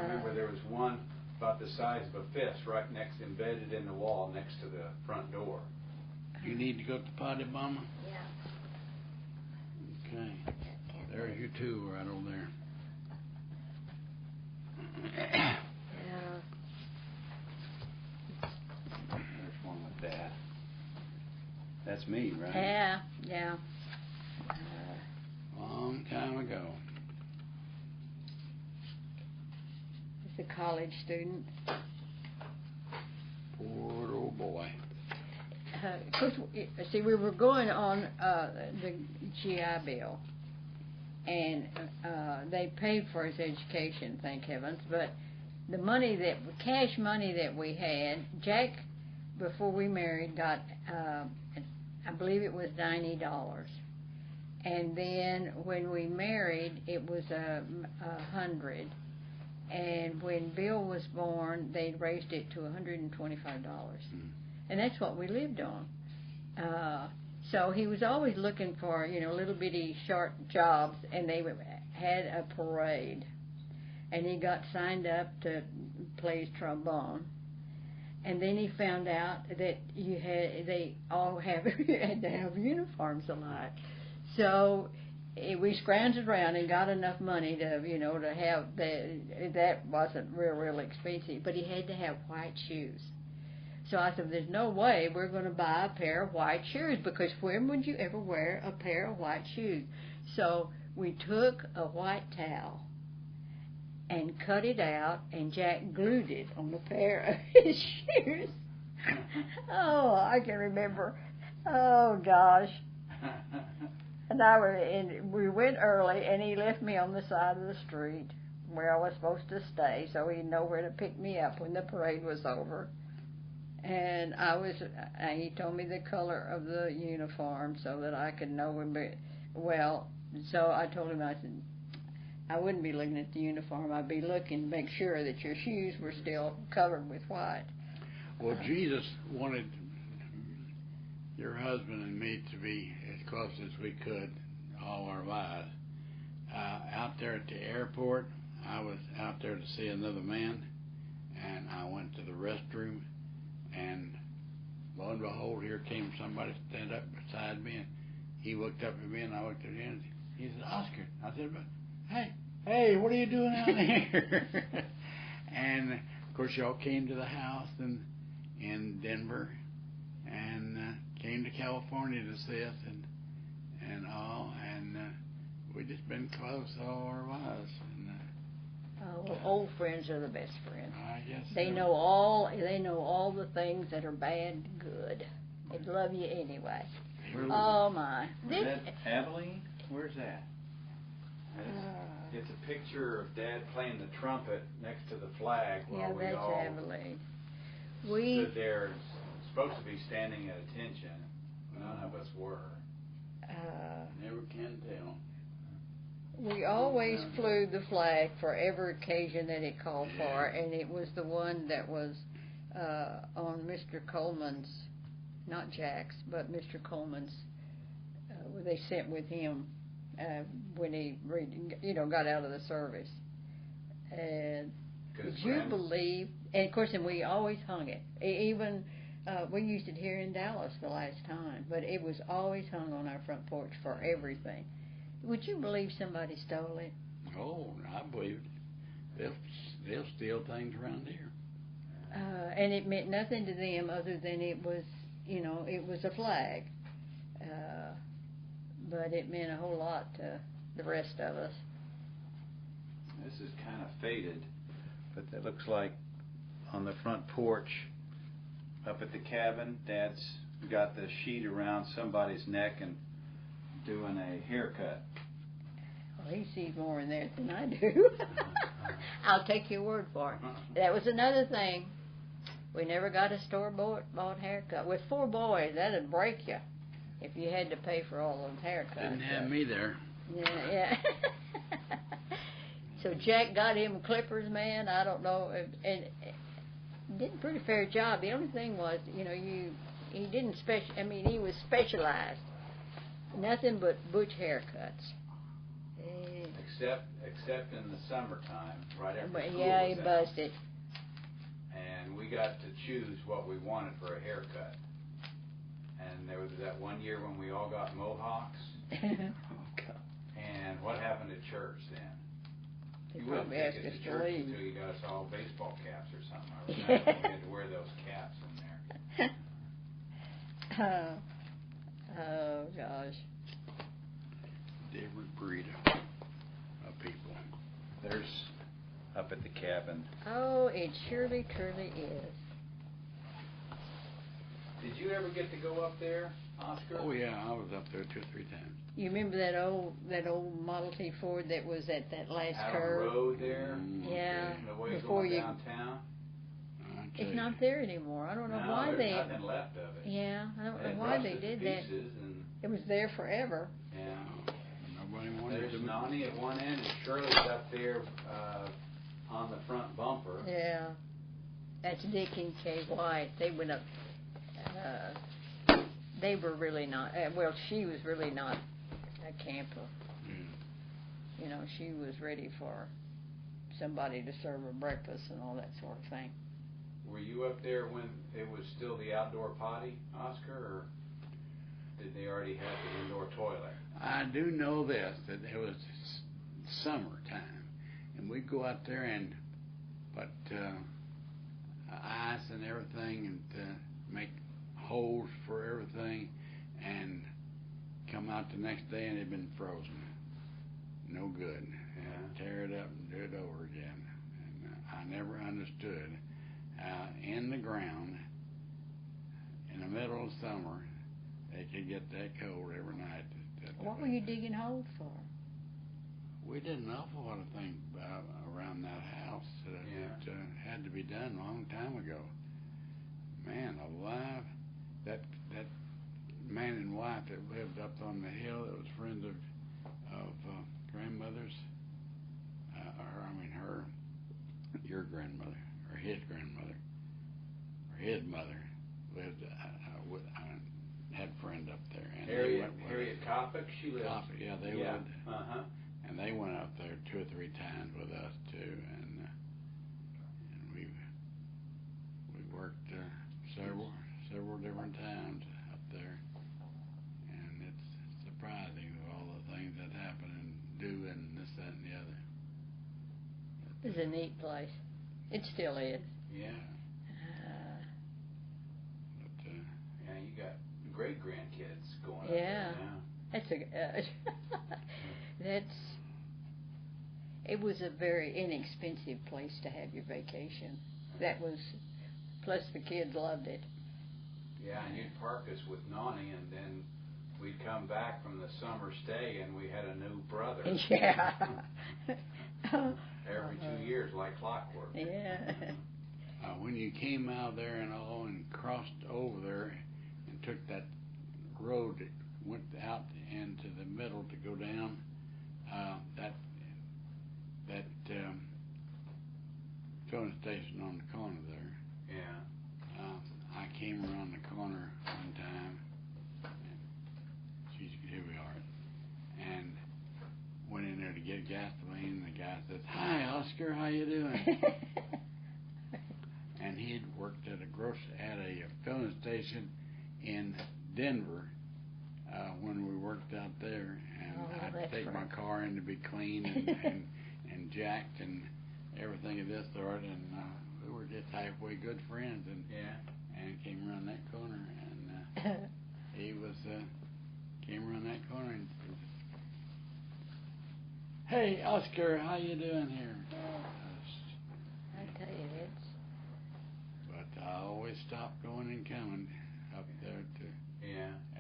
remember there was one about the size of a fist right embedded in the wall next to the front door. You need to go to the potty, Mama? Yeah. Okay. There's you two right over there. Yeah. There's one with that. That's me, right? Yeah. Long time ago. It's a college student. Poor old boy. Of course, see, we were going on the GI Bill, and they paid for his education, thank heavens. But the cash money that we had, Jack, before we married, got, I believe it was $90, and then when we married, it was $100. And when Bill was born, they raised it to $125. And that's what we lived on. So he was always looking for, little bitty short jobs, and they had a parade. And he got signed up to play his trombone. And then he found out that they all had to have uniforms alike. So we scrounged around and got enough money to, to have that wasn't real expensive, but he had to have white shoes. So I said, there's no way we're going to buy a pair of white shoes, because when would you ever wear a pair of white shoes? So we took a white towel and cut it out, and Jack glued it on a pair of his shoes. Oh, I can remember. Oh, gosh. And we went early, and he left me on the side of the street where I was supposed to stay, so he'd know where to pick me up when the parade was over. And he told me the color of the uniform so that I could know him. Well, so I told him, I said, I wouldn't be looking at the uniform. I'd be looking to make sure that your shoes were still covered with white. Well, Jesus wanted your husband and me to be as close as we could all our lives. Out there at the airport, I was out there to see another man, and I went to the restroom, and lo and behold, here came somebody stand up beside me, and he looked up at me, and I looked at him, and he said, Oscar. I said, hey, what are you doing out here? And, of course, y'all came to the house in Denver, and came to California to see us, and all, and we just been close all our lives. And, old friends are the best friends. I guess they so. know all the things that are bad and good. They love you anyway. Oh my! Was that Abilene? Where's that? It's a picture of Dad playing the trumpet next to the flag while we all Abilene. stood there, supposed to be standing at attention. None of us were. Never can tell. We always flew the flag for every occasion that it called for, and it was the one that was on Mr. Coleman's, not Jack's, but Mr. Coleman's, they sent with him when he got out of the service. And would you believe, and of course, and we always hung it. Even we used it here in Dallas the last time, but it was always hung on our front porch for everything. Would you believe somebody stole it? Oh, I believe it. They'll steal things around here. And it meant nothing to them other than it was, it was a flag. But it meant a whole lot to the rest of us. This is kind of faded, but that looks like on the front porch up at the cabin, Dad's got the sheet around somebody's neck and doing a haircut. Well, he sees more in there than I do. I'll take your word for it. That was another thing. We never got a store-bought haircut. With 4 boys, that'd break you if you had to pay for all those haircuts. Didn't have me there. Yeah. So Jack got him clippers, man. I don't know, and did a pretty fair job. The only thing was, he didn't he was specialized. Nothing but butch haircuts. Except in the summertime, right after school yeah, he was out. busted. And we got to choose what we wanted for a haircut. And there was that one year when we all got mohawks. And what happened at church then? You wouldn't take us to church until you got us all baseball caps or something. We had to wear those caps in there. Oh gosh. Different breed of people. There's up at the cabin. Oh, it surely, truly is. Did you ever get to go up there, Oscar? Oh yeah, I was up there 2 or 3 times. You remember that old Model T Ford that was at that last Out curve? on the road there? Yeah. The way Before going you. downtown? It's not there anymore. I don't know why they. There's nothing left of it. Yeah, I don't know why they did that. It was there forever. Yeah. Nobody wanted There's to. Nani at one end, and Shirley's up there on the front bumper. they were really not, well, she was really not a camper. Yeah. You know, she was ready for somebody to serve her breakfast and all that sort of thing. Were you up there when it was still the outdoor potty, Oscar, or did they already have the indoor toilet? I do know this, that it was summertime, and we'd go out there and put ice and everything and make holes for everything, and come out the next day and it had been frozen. No good. And tear it up and do it over again. And I never understood how in the ground, in the middle of summer, they could get that cold every night. What were you digging holes for? We did an awful lot of things around that house that had to be done a long time ago. Man alive, that man and wife that lived up on the hill that was friends of grandmother's, your grandmother, or his grandmother, or his mother lived had a friend up there. And Harriet Coppock, she lived. Coppock, yeah, they lived. Uh-huh. And they went up there 2 or 3 times with us too, and we worked several different times up there, and it's surprising all the things that happen and do and this, that, and the other. It's a neat place. It still is. Yeah. Yeah, you got great grandkids going up there now. It was a very inexpensive place to have your vacation. That was, plus the kids loved it. Yeah, and you'd park us with Nani, and then we'd come back from the summer stay, and we had a new brother. Yeah. Every 2 years, like clockwork. Yeah. When you came out there and all and crossed over there and took that road that went out into the middle to go down, that filling station on the corner there. Yeah. I came around the corner one time, and here we are, and went in there to get gasoline, and the guy says, "Hi, Oscar, how you doing?" And he'd worked at a filling station in Denver when we worked out there, and I'd take my car in to be cleaned and jacked and everything of this sort, and we were just halfway good friends, and came around that corner, and he was came around that corner and said, "Hey, Oscar, how you doing here?" I tell you, But I always stopped going and coming up there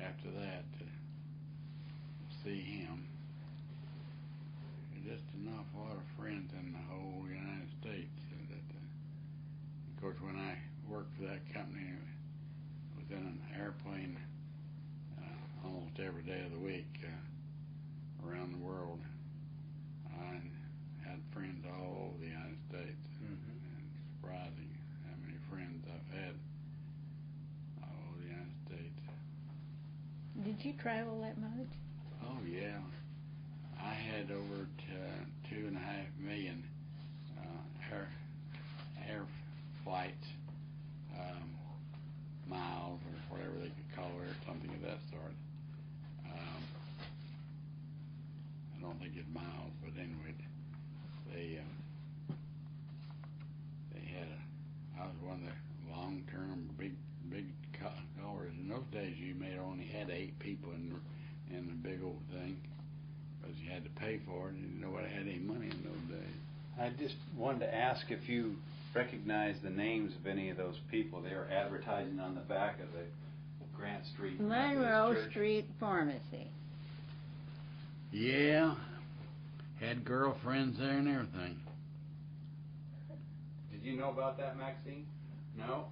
after that to see him. Just an awful lot of friends in the whole United States. Of course, when I worked for that company, I was in an airplane almost every day of the week around the world. I had friends all over the United States. Mm-hmm. And it's surprising how many friends I've had all over the United States. Did you travel that much? Oh, yeah. I had over 2.5 million air flights, miles or whatever they could call it, or something of that sort. I don't think it's miles, but anyway, they had I was one of the long-term big callers. In those days, you may only had 8 people in the big old thing, because you had to pay for it, and nobody had any money in those days. I just wanted to ask if you recognize the names of any of those people. They were advertising on the back of the Grant Street Monroe Church. Street Pharmacy. Yeah, had girlfriends there and everything. Did you know about that, Maxine? No?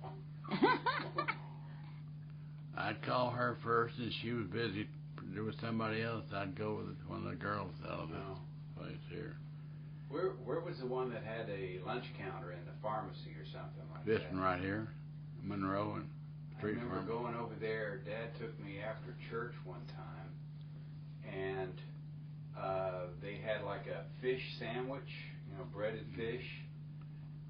I'd call her first, and she was busy with somebody else. I'd go with one of the girls out of this place here. Where was the one that had a lunch counter in the pharmacy or something like This that? one right here, Monroe and Street I remember Pharmacy. going over there. Dad took me after church one time, and they had like a fish sandwich, breaded fish,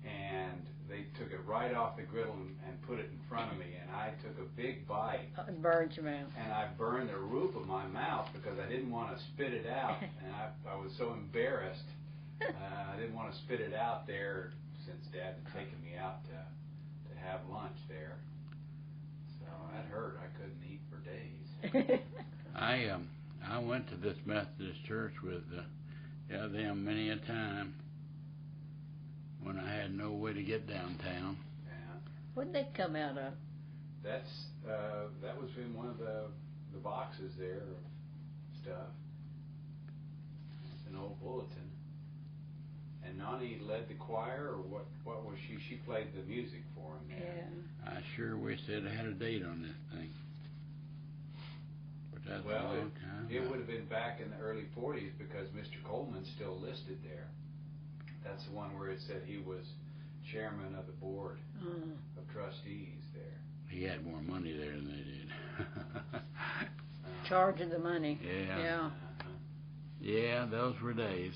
and they took it right off the griddle and put it in front of me, and I took a big bite. It burned your mouth. And I burned the roof of my mouth because I didn't want to spit it out, and I was so embarrassed. I didn't want to spit it out there since Dad had taken me out to have lunch there. So that hurt. I couldn't eat for days. I went to this Methodist church with them many a time when I had no way to get downtown. Yeah. What did they come out of? That was in one of the boxes there of stuff. It's an old bulletin. And Nani led the choir, or what was she? She played the music for him there. Yeah. I sure wish they'd had a date on this thing. But that's a long time. It would have been back in the early 40s because Mr. Coleman's still listed there. That's the one where it said he was chairman of the board of trustees there. He had more money there than they did. Charging the money. Yeah. Yeah, those were days.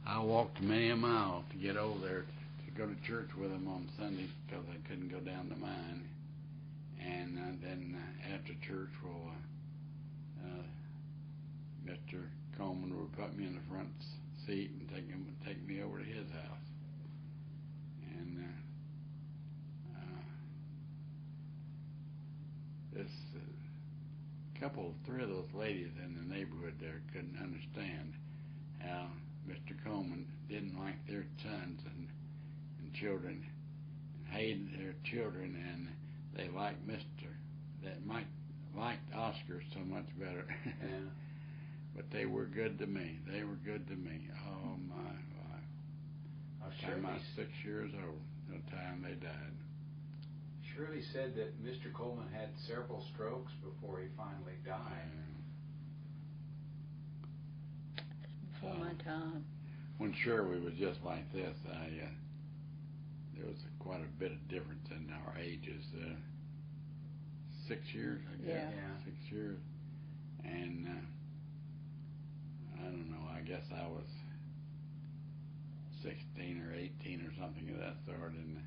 I walked many a mile to get over there to go to church with him on Sunday because I couldn't go down to mine. And then after church, Mr. Coleman would put me in the front seat and take me over to his house. And this three of those ladies in the neighborhood there couldn't understand how Mr. Coleman didn't like their sons and children, and hated their children, and they liked liked Oscar so much better. Yeah. But they were good to me. Oh my! I was 6 years old the time they died. Shirley said that Mr. Coleman had several strokes before he finally died. Before my time. When Shirley was just like this, there was quite a bit of difference in our ages. 6 years, I guess. Yeah. 6 years. And I don't know, I guess I was 16 or 18 or something of that sort, and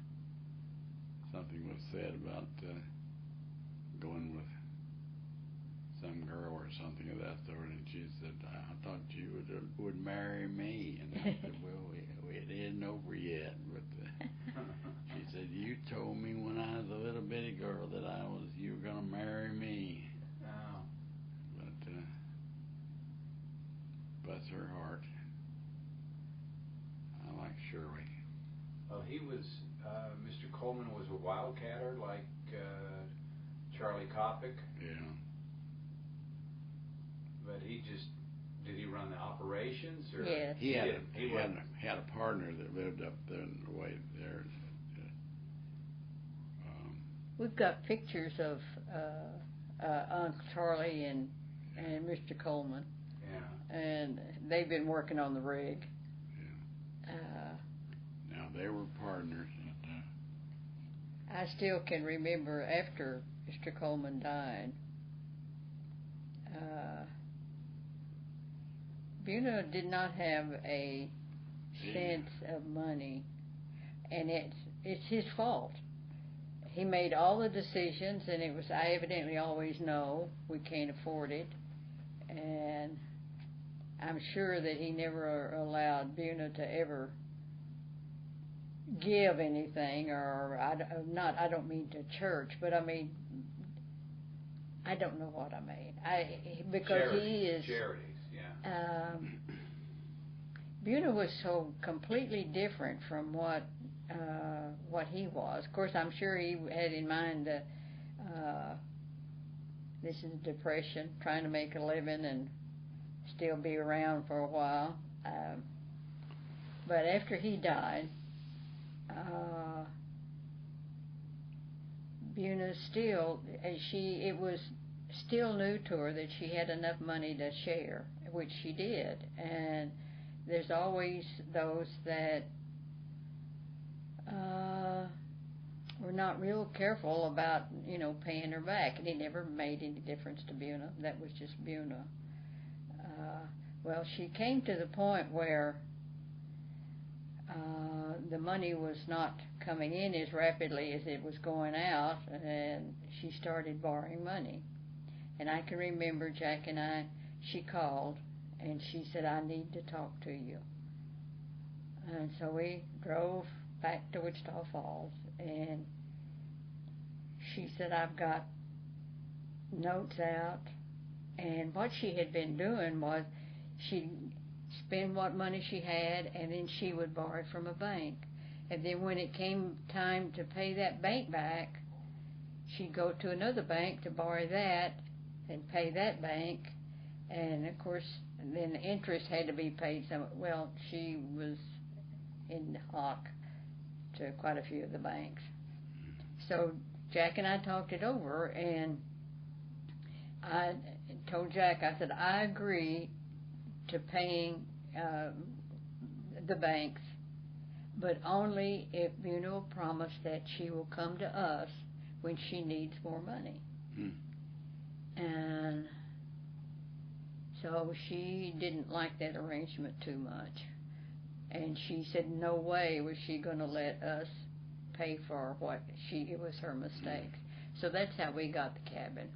something was said about going with some girl or something of that sort, and she said, I thought you would marry me. And I said, well, it isn't over yet. But she said, you told me when I was a little bitty girl that you were going to marry me. Oh. But bless her heart. I like Shirley. Well, he was, Mr. Coleman was a wildcatter like Charlie Kopic. Yeah. But did he run the operations? Or Yes. He had a partner that lived up there in the way there. We've got pictures of Uncle Charlie and Mr. Coleman. Yeah. And they've been working on the rig. Yeah. Now they were partners. I still can remember after Mr. Coleman died, Buna did not have a sense of money, and it's his fault. He made all the decisions, and it was I evidently always know we can't afford it, and I'm sure that he never allowed Buna to ever give anything, or I don't mean to church, but I mean I don't know what I mean. Because he is charities, yeah. Buna was so completely different from what he was. Of course, I'm sure he had in mind this is depression, trying to make a living and still be around for a while. But after he died, Buna still, it was still new to her that she had enough money to share, which she did. And there's always those that were not real careful about, paying her back. And it never made any difference to Buna. That was just Buna. Well, she came to the point where the money was not coming in as rapidly as it was going out, and she started borrowing money. And I can remember Jack and I, she called, and she said, I need to talk to you. And so we drove back to Wichita Falls, and she said, I've got notes out. And what she had been doing was she'd spend what money she had, and then she would borrow from a bank. And then when it came time to pay that bank back, she'd go to another bank to borrow that and pay that bank. And of course, then the interest had to be paid. Well, she was in hock to quite a few of the banks. So Jack and I talked it over, and I told Jack, I said, I agree to paying the banks, but only if Buna will promise that she will come to us when she needs more money. And so she didn't like that arrangement too much. And she said no way was she going to let us pay for what it was her mistake. So that's how we got the cabin.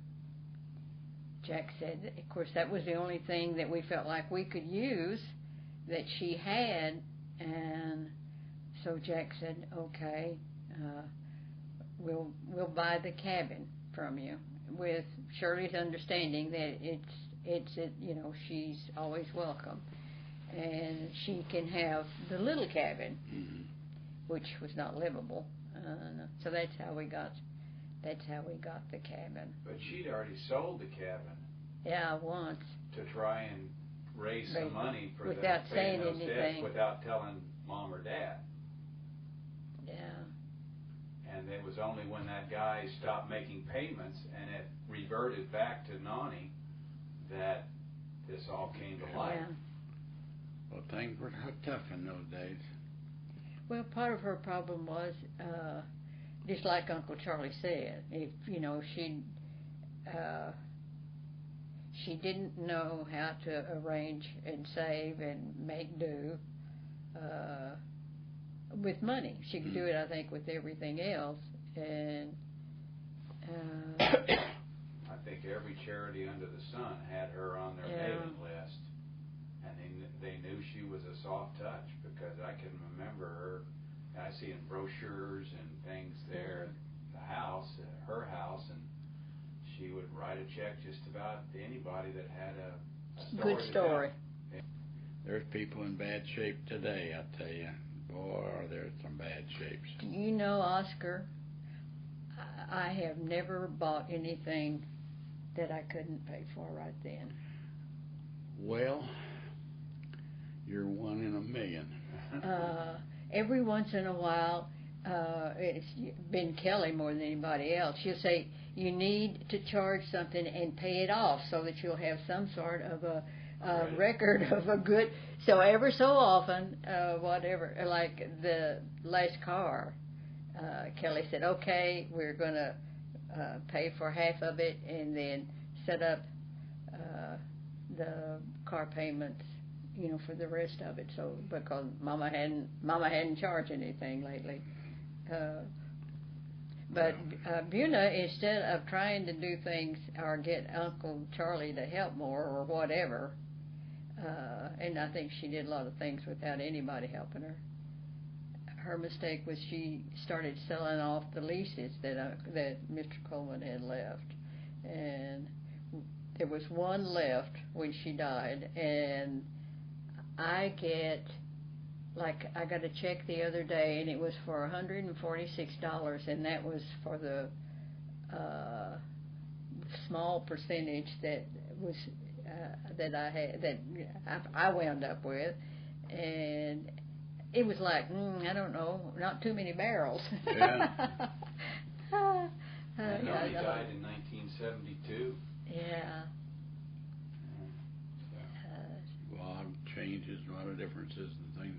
Jack said, of course, that was the only thing that we felt like we could use that she had, and so Jack said, okay, we'll buy the cabin from you, with Shirley's understanding that she's always welcome, and she can have the little cabin, which was not livable. So that's how we got the cabin. But she'd already sold the cabin. Yeah, once. To try and raise some money for without saying those anything. debts, without telling Mom or Dad. Yeah. And it was only when that guy stopped making payments and it reverted back to Nani that this all came to light. Yeah. Well, things were tough in those days. Well, part of her problem was, just like Uncle Charlie said, if she didn't know how to arrange and save and make do with money. She could do it, I think, with everything else. And I think every charity under the sun had her on their mailing list, and they knew she was a soft touch, because I can remember her. I see in brochures and things there at the house, her house, and she would write a check just about to anybody that had a story. Good story. There's people in bad shape today, I tell you. Boy, are there some bad shapes. You know, Oscar, I have never bought anything that I couldn't pay for right then. Well, you're one in a million. Every once in a while, it's been Kelly more than anybody else. She'll say, you need to charge something and pay it off so that you'll have some sort of a record of a good. So ever so often, whatever, like the last car, Kelly said, okay, we're going to pay for half of it and then set up the car payments, for the rest of it. So because Mama hadn't charged anything lately. But Buna, instead of trying to do things or get Uncle Charlie to help more or whatever, and I think she did a lot of things without anybody helping her. Her mistake was she started selling off the leases that Mr. Coleman had left, and there was one left when she died, and I got a check the other day, and it was for $146, and that was for the small percentage that was that I had, that I wound up with, and it was like, I don't know, not too many barrels. Yeah. And he died in 1972. Yeah. A lot of changes, a lot of differences and things